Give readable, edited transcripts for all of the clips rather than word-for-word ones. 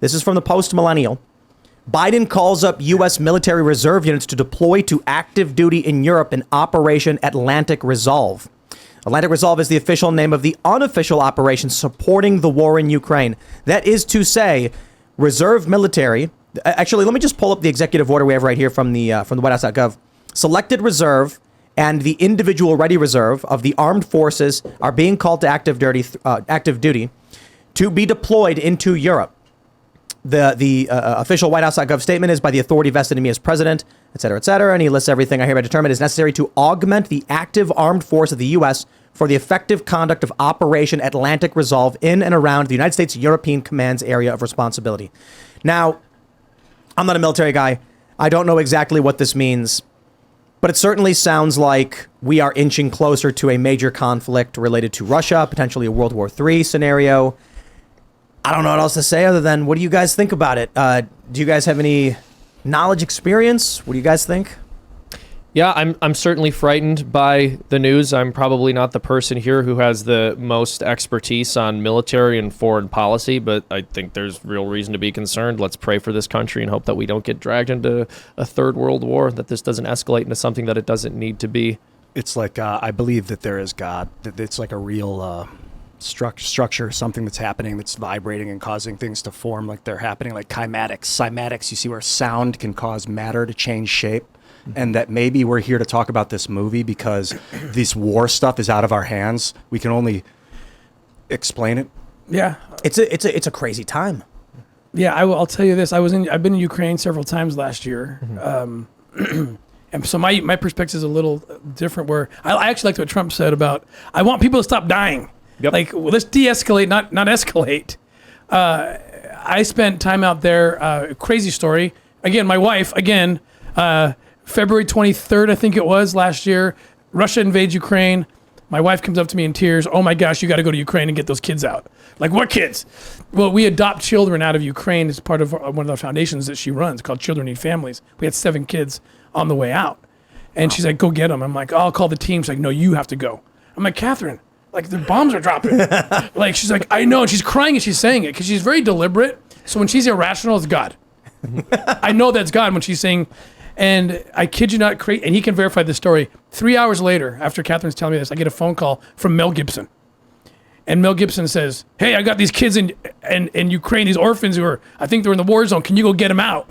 This is from the post-millennial. Biden calls up U.S. military reserve units to deploy to active duty in Europe in Operation Atlantic Resolve. Atlantic Resolve is the official name of the unofficial operation supporting the war in Ukraine. That is to say, reserve military. Actually, let me just pull up the executive order we have right here from the whitehouse.gov. Selected reserve and the individual ready reserve of the armed forces are being called to active duty to be deployed into Europe. The official whitehouse.gov statement is by the authority vested in me as president, et cetera, and he lists everything I hereby determine is necessary to augment the active armed force of the U.S. for the effective conduct of Operation Atlantic Resolve in and around the United States European Command's area of responsibility. Now, I'm not a military guy. I don't know exactly what this means, but it certainly sounds like we are inching closer to a major conflict related to Russia, potentially a World War III scenario. I don't know what else to say other than, what do you guys think about it? Do you guys have any knowledge, experience? What do you guys think? Yeah, I'm certainly frightened by the news. I'm probably not the person here who has the most expertise on military and foreign policy, but I think there's real reason to be concerned. Let's pray for this country and hope that we don't get dragged into a third world war, that this doesn't escalate into something that it doesn't need to be. It's like, I believe that there is God, that it's like a real structure, something that's happening, that's vibrating and causing things to form like they're happening, like cymatics, you see where sound can cause matter to change shape. And that maybe we're here to talk about this movie because this war stuff is out of our hands. We can only explain it. Yeah, It's a crazy time. yeah. I'll tell you this. I've been in Ukraine several times last year, and so my perspective is a little different. Where I actually liked what Trump said about I want people to stop dying. Yep. Like, well, let's de-escalate, not escalate. I spent time out there. Crazy story. Again, my wife. February 23rd, I think it was, last year, Russia invades Ukraine. My wife comes up to me in tears. Oh my gosh, you got to go to Ukraine and get those kids out. Like, what kids? Well, we adopt children out of Ukraine as part of one of the foundations that she runs called Children Need Families. We had 7 kids on the way out. And she's like, go get them. I'm like, oh, I'll call the team. She's like, no, you have to go. I'm like, Catherine, like, the bombs are dropping. Like, she's like, I know. And she's crying as she's saying it because she's very deliberate. So when she's irrational, it's God. I know that's God when she's saying... And I kid you not, and he can verify this story. 3 hours later, after Catherine's telling me this, I get a phone call from Mel Gibson. And Mel Gibson says, hey, I got these kids in Ukraine, these orphans who I think they're in the war zone. Can you go get them out?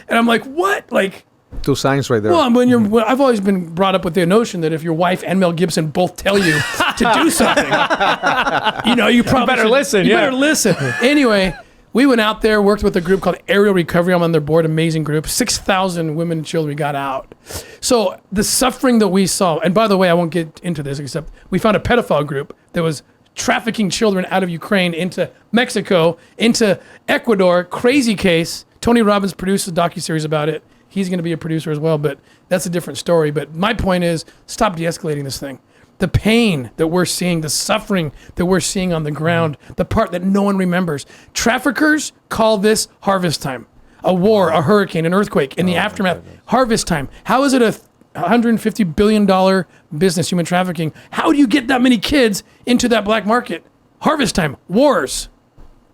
And I'm like, what? Like, 2 signs right there. Well, I've always been brought up with the notion that if your wife and Mel Gibson both tell you to do something, you probably better listen. You better listen. Anyway, we went out there, worked with a group called Aerial Recovery. I'm on their board, amazing group. 6,000 women and children we got out. So the suffering that we saw, and by the way, I won't get into this, except we found a pedophile group that was trafficking children out of Ukraine into Mexico, into Ecuador. Crazy case. Tony Robbins produced a docuseries about it. He's going to be a producer as well, but that's a different story. But my point is, stop de-escalating this thing. The pain that we're seeing, the suffering that we're seeing on the ground, the part that no one remembers. Traffickers call this harvest time. A war, a hurricane, an earthquake, in the aftermath. Harvest time. How is it a $150 billion business, human trafficking? How do you get that many kids into that black market? Harvest time. Wars.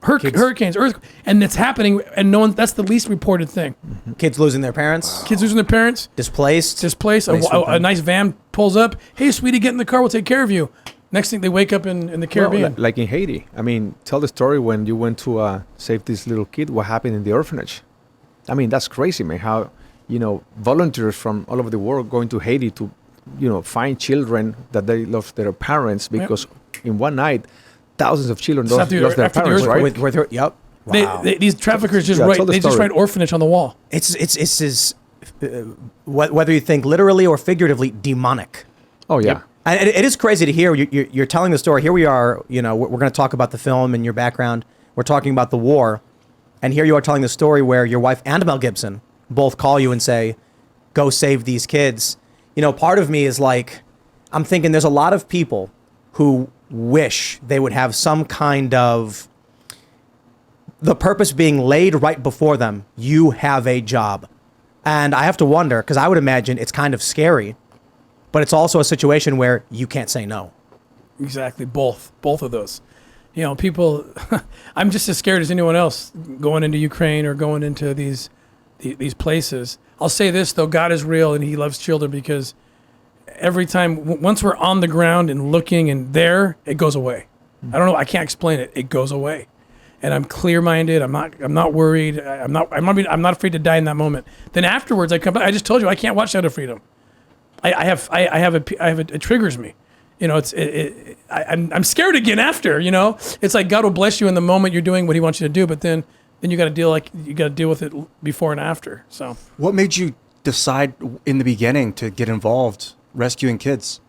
Hurricanes, earthquakes, and it's happening, and no one. That's the least reported thing. Kids losing their parents. Kids losing their parents. Displaced. A nice van pulls up. Hey, sweetie, get in the car. We'll take care of you. Next thing, they wake up in the Caribbean. Well, like in Haiti. I mean, tell the story when you went to save this little kid. What happened in the orphanage? I mean, that's crazy, man. How volunteers from all over the world going to Haiti to find children that they lost their parents because in one night. Thousands of children lost their parents, right? Yep. Wow. These traffickers just write orphanage on the wall. It's whether you think literally or figuratively, demonic. Oh yeah. Yep. And it is crazy to hear. You're telling the story. Here we are. We're going to talk about the film and your background. We're talking about the war, and here you are telling the story where your wife and Mel Gibson both call you and say, "Go save these kids." Part of me is like, I'm thinking there's a lot of people who wish they would have some kind of the purpose being laid right before them. You have a job. And I have to wonder, because I would imagine it's kind of scary, but it's also a situation where you can't say no. Exactly. Both of those. You know, people, I'm just as scared as anyone else going into Ukraine or going into these places. I'll say this, though, God is real and he loves children, because every time, once we're on the ground and looking and there, it goes away. I don't know. I can't explain it. It goes away. And I'm clear-minded. I'm not worried. I'm not afraid to die in that moment. Then afterwards, I come back. I just told you I can't watch Sound of Freedom. It triggers me. You know, I'm scared again after. You know, it's like God will bless you in the moment you're doing what He wants you to do, but then you got to deal with it before and after. So, what made you decide in the beginning to get involved rescuing kids?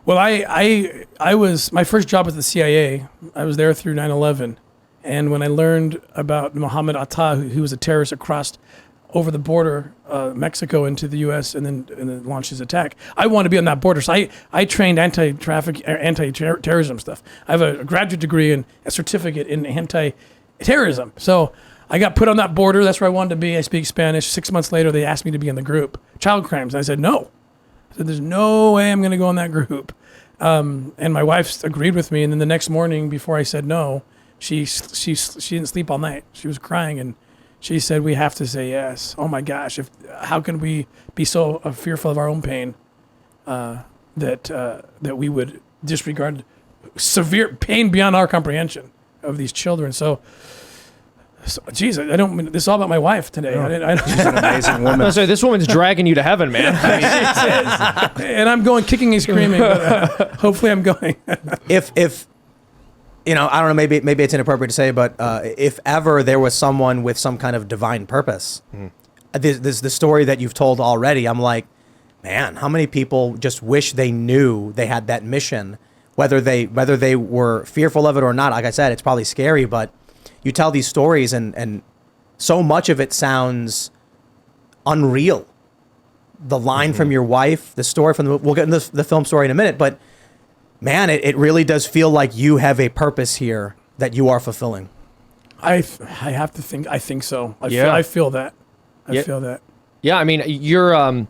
Well, I was, my first job was the CIA. I was there through 9/11. And when I learned about Mohammed Atta, who was a terrorist across over the border, Mexico into the U.S. and then launched his attack, I wanted to be on that border. So I trained anti-terrorism stuff. I have a graduate degree and a certificate in anti-terrorism. So I got put on that border. That's where I wanted to be. I speak Spanish. 6 months later, they asked me to be in the group, child crimes. And I said, no. I said, there's no way I'm going to go in that group. And my wife agreed with me. And then the next morning, before I said no, she didn't sleep all night. She was crying, and she said, we have to say yes. Oh my gosh, how can we be so fearful of our own pain that we would disregard severe pain beyond our comprehension of these children? So geez, I don't mean this is all about my wife today. No. She's an amazing woman. Sorry, this woman's dragging you to heaven, man. And I'm going kicking and screaming, but hopefully I'm going. If you know, I don't know, maybe it's inappropriate to say, but if ever there was someone with some kind of divine purpose, this the story that you've told already, I'm like, man, how many people just wish they knew they had that mission, whether they were fearful of it or not. Like I said, it's probably scary, but you tell these stories and so much of it sounds unreal. The line from your wife, the story from we'll get into the film story in a minute, but man, it really does feel like you have a purpose here that you are fulfilling. I have to think. I think so. I feel that. I feel that. Yeah, I mean, you're a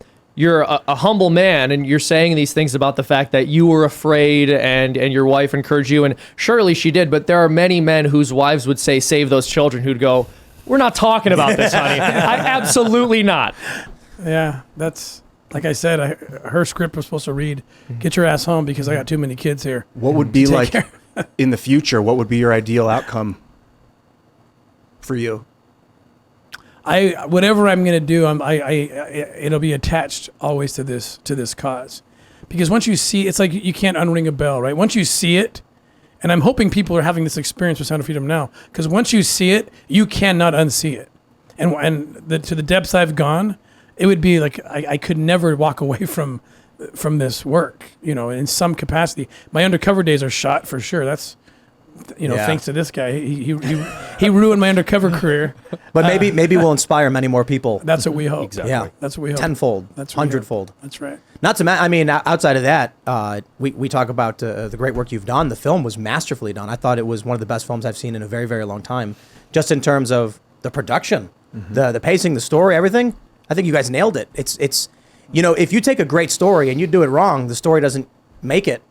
humble man, and you're saying these things about the fact that you were afraid, and your wife encouraged you, and surely she did. But there are many men whose wives would say, "Save those children," who'd go, "We're not talking about this, honey. Absolutely not." Yeah, that's. Like I said, her script was supposed to read, "Get your ass home because I got too many kids here." What would be like in the future? What would be your ideal outcome for you? Whatever I'm going to do, it'll be attached always to this cause, because once you see, it's like you can't unring a bell, right? Once you see it, and I'm hoping people are having this experience with Sound of Freedom now, because once you see it, you cannot unsee it, and to the depths I've gone. It would be like I could never walk away from this work, you know, in some capacity. My undercover days are shot for sure. That's, you know, thanks to this guy. He ruined my undercover career. But maybe we'll inspire many more people. That's what we hope. Exactly. Yeah, that's what we hope. Tenfold, That's what we hope. hundredfold. That's right. Not to I mean, outside of that, we talk about the great work you've done. The film was masterfully done. I thought it was one of the best films I've seen in a very, very long time. Just in terms of the production, the pacing, the story, everything. I think you guys nailed it. It's you know, if you take a great story and you do it wrong, the story doesn't make it.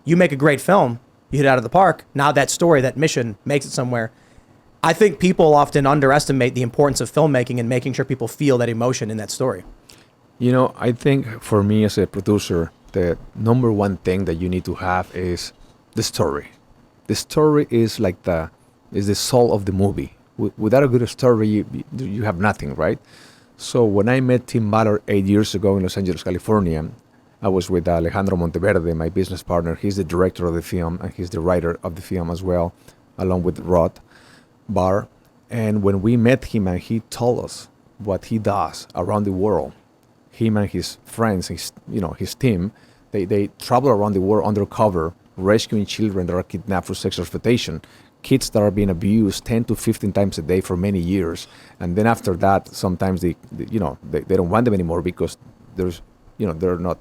You make a great film, you hit it out of the park. Now that story, that mission makes it somewhere. I think people often underestimate the importance of filmmaking and making sure people feel that emotion in that story. You know, I think for me as a producer, the number one thing that you need to have is the story. The story is like the soul of the movie. Without a good story, you have nothing, right? So when I met Tim Ballard 8 years ago in Los Angeles, California, I was with Alejandro Monteverde, my business partner. He's the director of the film, and he's the writer of the film as well, along with Rod Barr. And when we met him and he told us what he does around the world, him and his friends, his team, they travel around the world undercover, rescuing children that are kidnapped for sexual exploitation. Kids that are being abused 10 to 15 times a day for many years, and then after that, sometimes they don't want them anymore because they're not,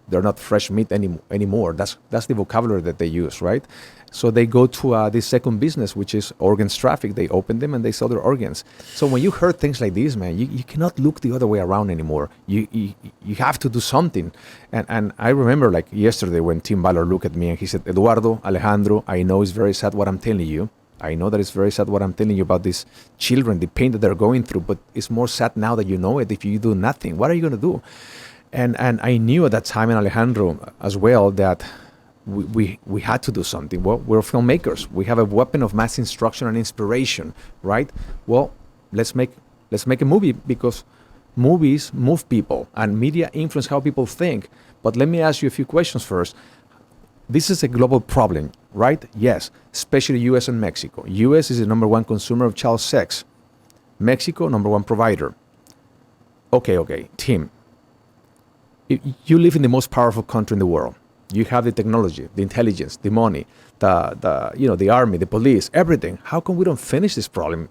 They're not fresh meat anymore. That's the vocabulary that they use, right? So they go to this second business, which is organs traffic. They open them and they sell their organs. So when you heard things like this, man, you cannot look the other way around anymore. You have to do something. And I remember like yesterday when Tim Ballard looked at me and he said, Eduardo, Alejandro, I know it's very sad what I'm telling you. I know that it's very sad what I'm telling you about these children, the pain that they're going through, but it's more sad now that you know it. If you do nothing, what are you going to do? And I knew at that time, and Alejandro as well, that we had to do something. Well, we're filmmakers. We have a weapon of mass instruction and inspiration, right? Well, let's make a movie, because movies move people and media influence how people think. But let me ask you a few questions first. This is a global problem, right? Yes, especially US and Mexico. US is the number one consumer of child sex. Mexico, number one provider. Okay, Tim. You live in the most powerful country in the world. You have the technology, the intelligence, the money, the army, the police, everything. How come we don't finish this problem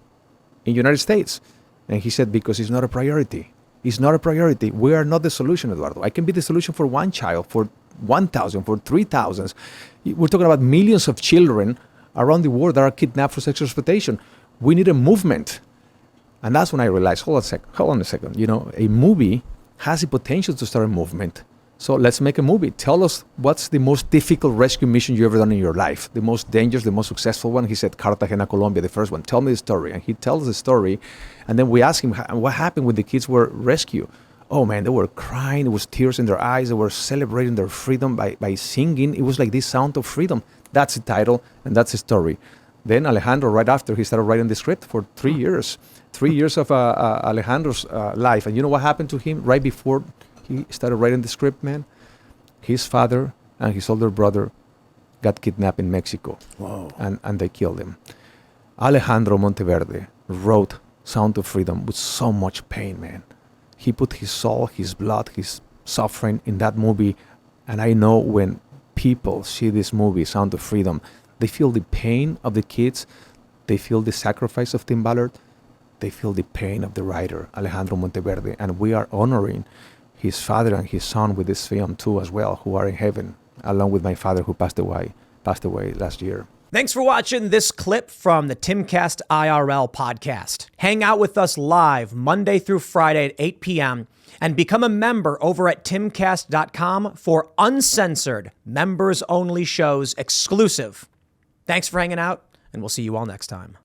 in the United States? And he said, because it's not a priority. It's not a priority. We are not the solution, Eduardo. I can be the solution for one child, for 1,000, for 3,000. We're talking about millions of children around the world that are kidnapped for sexual exploitation. We need a movement. And that's when I realized, hold on a second. A movie has the potential to start a movement. So let's make a movie. Tell us what's the most difficult rescue mission you ever done in your life, the most dangerous, the most successful one. He said Cartagena, Colombia, the first one. Tell me the story. And he tells the story. And then we ask him, what happened when the kids were rescued? Oh man, they were crying. There was tears in their eyes. They were celebrating their freedom by singing. It was like this sound of freedom. That's the title, and that's the story. Then Alejandro, right after, he started writing the script for 3 years. 3 years of Alejandro's life. And you know what happened to him right before he started writing the script, man? His father and his older brother got kidnapped in Mexico. Whoa. And they killed him. Alejandro Monteverde wrote Sound of Freedom with so much pain, man. He put his soul, his blood, his suffering in that movie. And I know when people see this movie, Sound of Freedom, they feel the pain of the kids. They feel the sacrifice of Tim Ballard. They feel the pain of the writer, Alejandro Monteverde. And we are honoring his father and his son with this film too as well, who are in heaven, along with my father who passed away last year. Thanks for watching this clip from the Timcast IRL podcast. Hang out with us live Monday through Friday at 8 p.m. and become a member over at timcast.com for uncensored, members-only shows exclusive. Thanks for hanging out, and we'll see you all next time.